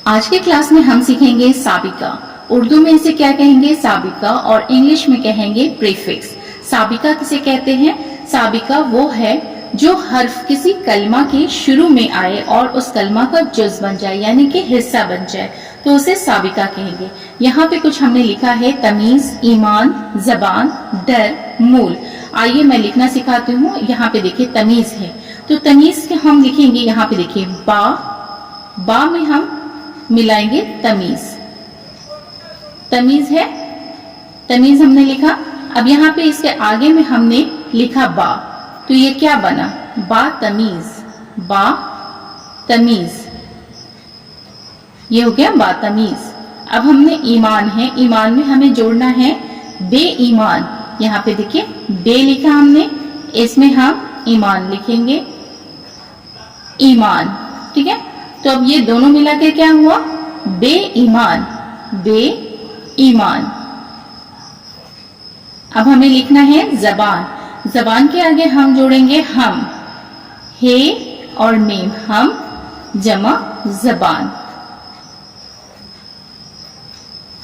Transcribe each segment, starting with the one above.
आज के क्लास में हम सीखेंगे साबिका। उर्दू में इसे क्या कहेंगे? साबिका। और इंग्लिश में कहेंगे प्रीफिक्स। साबिका किसे कहते हैं? साबिका वो है जो हर्फ किसी कलमा के शुरू में आए और उस कलमा का जुज बन जाए, यानी कि हिस्सा बन जाए, तो उसे साबिका कहेंगे। यहाँ पे कुछ हमने लिखा है: तमीज, ईमान, जबान, डर, मूल। आइए मैं लिखना सिखाती हूँ। यहाँ पे देखिए तमीज है, तो तमीज के हम लिखेंगे, यहाँ पे देखिए बा में हम मिलाएंगे तमीज। तमीज है, तमीज हमने लिखा। अब यहाँ पे इसके आगे में हमने लिखा बा, तो ये क्या बना? बा तमीज। बा तमीज, ये हो गया बा तमीज। अब हमने ईमान है, ईमान में हमें जोड़ना है बे ईमान। यहाँ पे देखिए बे लिखा हमने, इसमें हम ईमान लिखेंगे, ईमान। ठीक है, तो अब ये दोनों मिला के क्या हुआ? बे ईमान, बे ईमान। अब हमें लिखना है जबान। जबान के आगे हम जोड़ेंगे हम, हे और मीम, हम जमा जबान,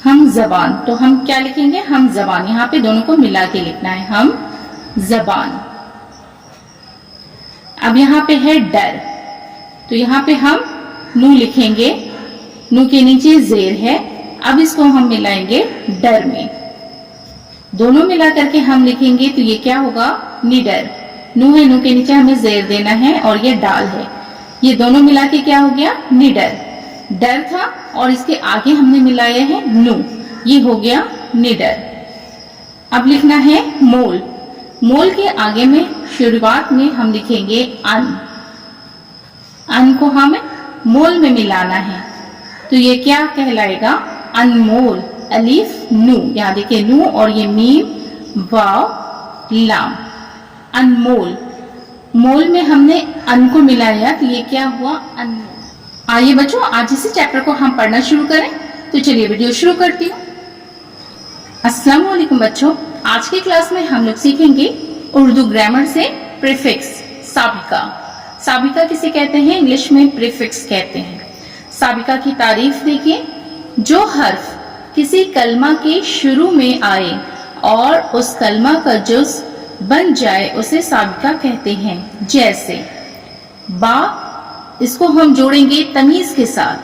हम जबान। तो हम क्या लिखेंगे? हम जबान। यहाँ पे दोनों को मिला के लिखना है, हम जबान। अब यहाँ पे है डर, तो यहाँ पे हम नू लिखेंगे, नू के नीचे जेर है। अब इसको हम मिलाएंगे डर में, दोनों मिला करके हम लिखेंगे, तो ये क्या होगा? निडर। नू है, नू के नीचे हमें जेर देना है और ये डाल है, ये दोनों मिला के क्या हो गया? निडर। डर था और इसके आगे हमने मिलाया है नू, ये हो गया निडर। अब लिखना है मोल। मोल के आगे में शुरुआत में हम लिखेंगे अन। अन को हमें मोल में मिलाना है, तो ये क्या कहलाएगा? अनमोल। अलीफ नू, यहाँ देखिए नू और ये मीम वाव लाम, अनमोल। मोल में हमने अन को मिलाया, तो ये क्या हुआ? अनमोल। आइए बच्चों, आज इसी चैप्टर को हम पढ़ना शुरू करें। तो चलिए वीडियो शुरू करती हूँ। अस्सलाम वालेकुम बच्चों, आज की क्लास में हम लोग सीखेंगे उर्दू ग्रामर से प्रीफिक्स, साबिका। साबिका किसे कहते हैं? इंग्लिश में प्रीफिक्स कहते हैं। साबिका की तारीफ देखिए: जो हर्फ किसी कलमा के शुरू में आए और उस कलमा का जुज बन जाए उसे साबिका कहते हैं। जैसे बा, इसको हम जोड़ेंगे तमीज के साथ,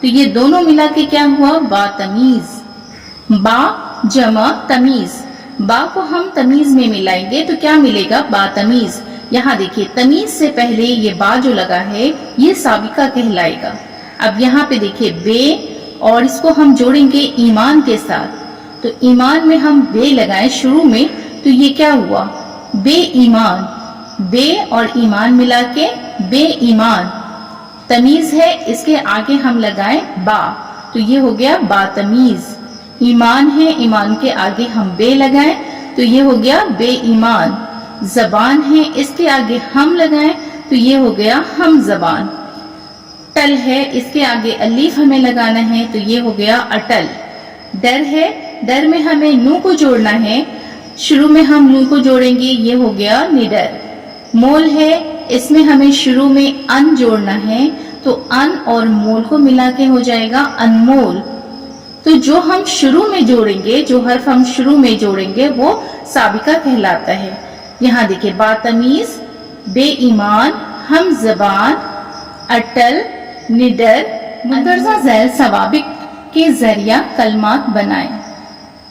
तो ये दोनों मिला के क्या हुआ? बा तमीज। बा जमा तमीज। बा को हम तमीज में मिलाएंगे तो क्या मिलेगा? बा तमीज। यहाँ देखिए तमीज से पहले ये बा जो लगा है ये साबिका कहलाएगा। अब यहाँ पे देखिए बे, और इसको हम जोड़ेंगे ईमान के साथ, तो ईमान में हम बे लगाए शुरू में, तो ये क्या हुआ? बे ईमान। बे और ईमान मिला के बे ईमान। तमीज है, इसके आगे हम लगाए बा, तो ये हो गया बा तमीज। ईमान है, ईमान के आगे हम बे लगाए, तो ये हो गया बे ईमान। जबान है, इसके आगे हम लगाएं, तो ये हो गया हम जबान। टल है, इसके आगे अलीफ हमें लगाना है, तो ये हो गया अटल। डर है, डर में हमें नू को जोड़ना है, शुरू में हम नू को जोड़ेंगे, ये हो गया निडर। मोल है, इसमें हमें शुरू में अन जोड़ना है, तो अन और मोल को मिला के हो जाएगा अनमोल। तो जो हम शुरू में जोड़ेंगे, जो हर्फ हम शुरू में जोड़ेंगे वो साबिका कहलाता है। यहाँ देखिए बा तमीज, बे ईमान, हम जबान, अटल, निडर, मुंदरजा झैल सवाबिक के जरिया कलमात बनाए।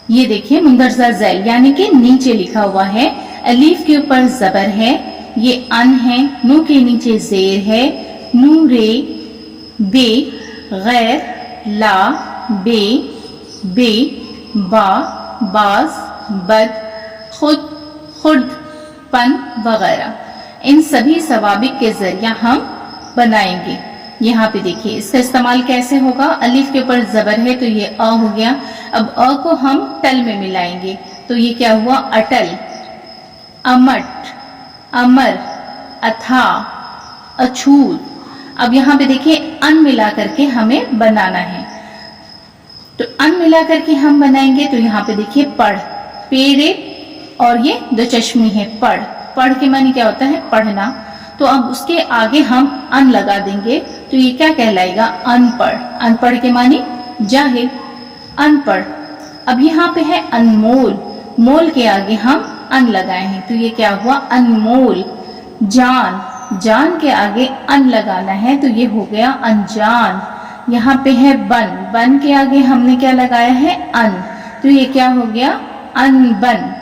ये देखिए मुंदरजा झैल यानी कि नीचे लिखा हुआ है, अलीफ के ऊपर जबर है, ये अन है, नू के नीचे जेर है, नूरे, बे, गैर, ला, बे, बे, बा, बाज, बद, खुद, खुद, पन वगैरह। इन सभी सवाबिक के जरिया हम बनाएंगे। यहाँ पे देखिए इसका इस्तेमाल कैसे होगा? अलिफ के ऊपर जबर है, तो ये अ हो गया। अब अ को हम टल में मिलाएंगे, तो ये क्या हुआ? अटल। अमट, अमर, अथा, अछूत। अब यहाँ पे देखिए अन मिला करके हमें बनाना है, तो अन मिला करके हम बनाएंगे, तो यहाँ पे देखिए पढ़, पेरे और ये दो चश्मी है, पढ़। पढ़ के मानी क्या होता है? पढ़ना। तो अब उसके आगे हम अन लगा देंगे तो ये क्या कहलाएगा, अनपढ़। अनपढ़ के माने जाहिल, अनपढ़। अब यहाँ पे है अनमोल, मोल के आगे हम अन लगाए हैं तो ये क्या हुआ, अनमोल। जान, जान के आगे अन लगाना है तो ये हो गया अनजान। यहाँ पे है बन, बन के आगे हमने क्या लगाया है, अन, तो ये क्या हो गया, अनबन।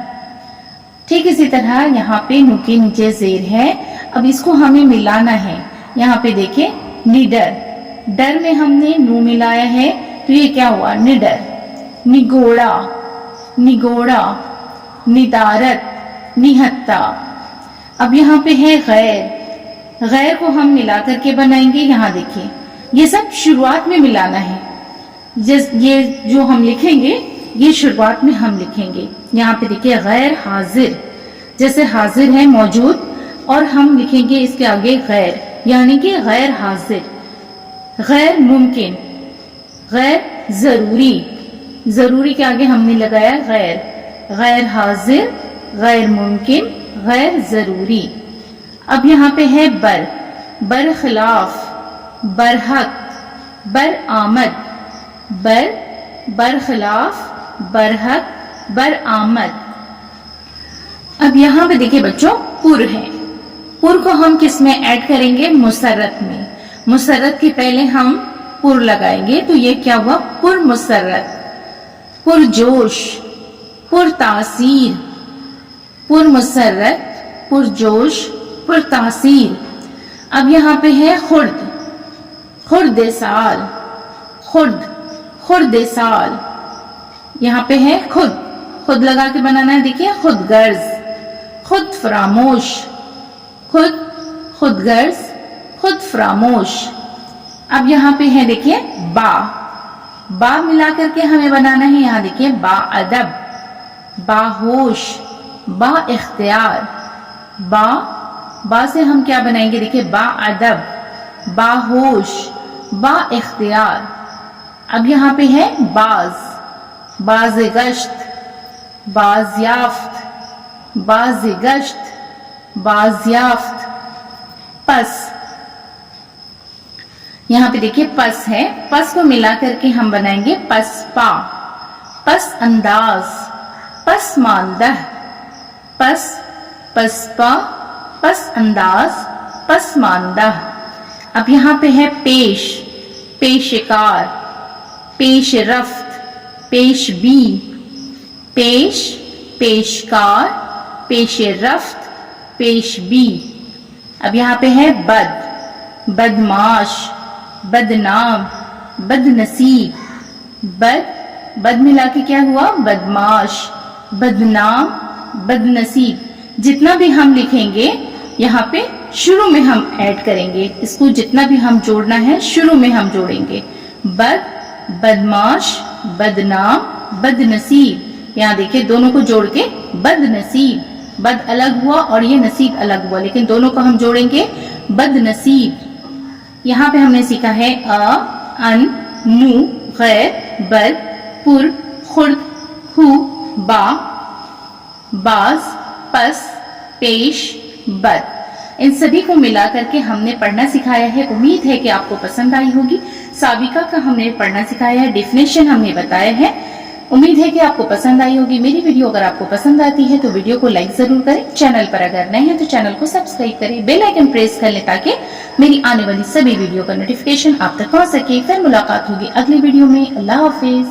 ठीक इसी तरह यहाँ पे नु के नीचे जेर है, अब इसको हमें मिलाना है। यहाँ पे देखिए निडर, डर में हमने नू मिलाया है तो ये क्या हुआ, निडर। निगोड़ा, निगोड़ा, निदारत, निहत्ता। अब यहाँ पे है गैर, गैर को हम मिला करके बनाएंगे। यहाँ देखिए ये सब शुरुआत में मिलाना है, ये जो हम लिखेंगे ये शुरुआत में हम लिखेंगे। यहाँ पे देखिए गैर हाजिर, जैसे हाजिर है मौजूद और हम लिखेंगे इसके आगे गैर, यानी कि गैर हाजिर। गैर मुमकिन, गैर जरूरी, जरूरी के आगे हमने लगाया गैर। गैर हाजिर, गैर मुमकिन, गैर जरूरी। अब यहाँ पे है बर, बरखिलाफ, बरहक, बर आमद, बर, बरखिलाफ, बरहक, बर आमद। अब यहाँ पे देखिए बच्चों पुर है, पुर को हम किस में ऐड करेंगे, मुसर्रत में। मुसर्रत के पहले हम पुर लगाएंगे तो ये क्या हुआ, पुर मुसर्रत। पुरजोश, पुरतासीर, पुर मुसर्रत, पुरजोश, पुरतासीर। अब यहाँ पे है खुर्द, खुर्द साल, खुर्द, खुर्द साल। यहाँ पे है खुद, खुद लगा के बनाना है। देखिए खुद गर्ज, खुद फरामोश, खुद, खुद गर्ज, खुद फरामोश। अब यहाँ पे है देखिए बा, बा मिला करके हमें बनाना है। यहाँ देखिए बा अदब, बाहोश, बा इख्तियार। बा से हम क्या बनाएंगे, देखिए बा अदब, बाहोश, बा इख्तियार। अब यहाँ पे है बाज, बाज गश्त, बाज़याफ्त, बाज गश्त, बाज़याफ्त। पस, यहाँ पे देखिए पस है, पस को मिला करके हम बनाएंगे पसपा, पस अंदाज, पस मानदह, पस, पसपा, पस अंदाज, पस मानदह। अब यहाँ पे है पेश, पेशकार, पेश रफ्त, पेश बी, पेश, पेशकार, पेश रफ्त, पेश बी। अब यहाँ पे है बद, बदमाश, बदनाम, बदनसीब। बद, बद मिला के क्या हुआ, बदमाश, बदनाम, बदनसीब। जितना भी हम लिखेंगे यहाँ पे शुरू में हम ऐड करेंगे, इसको जितना भी हम जोड़ना है शुरू में हम जोड़ेंगे। बद, बदमाश, बदनाम, बदनसीब। यहाँ देखिए दोनों को जोड़ के बदनसीब, बद अलग हुआ और ये नसीब अलग हुआ, लेकिन दोनों को हम जोड़ेंगे बदनसीब। यहाँ पे हमने सीखा है अ, अन, नु, गैर, बद, पुर, खुर्द, हु, बा, बाज, पस, पेश, बद। इन सभी को मिला करके हमने पढ़ना सिखाया है। उम्मीद है कि आपको पसंद आई होगी। साबिका का हमने पढ़ना सिखाया है, डेफिनेशन हमने बताया है। उम्मीद है कि आपको पसंद आई होगी मेरी वीडियो। अगर आपको पसंद आती है तो वीडियो को लाइक जरूर करें। चैनल पर अगर नए हैं तो चैनल को सब्सक्राइब करें, बेल आइकन प्रेस कर लें ताकि मेरी आने वाली सभी वीडियो का नोटिफिकेशन आप तक पहुंच सके। फिर मुलाकात होगी अगली वीडियो में। अल्लाह हाफिज।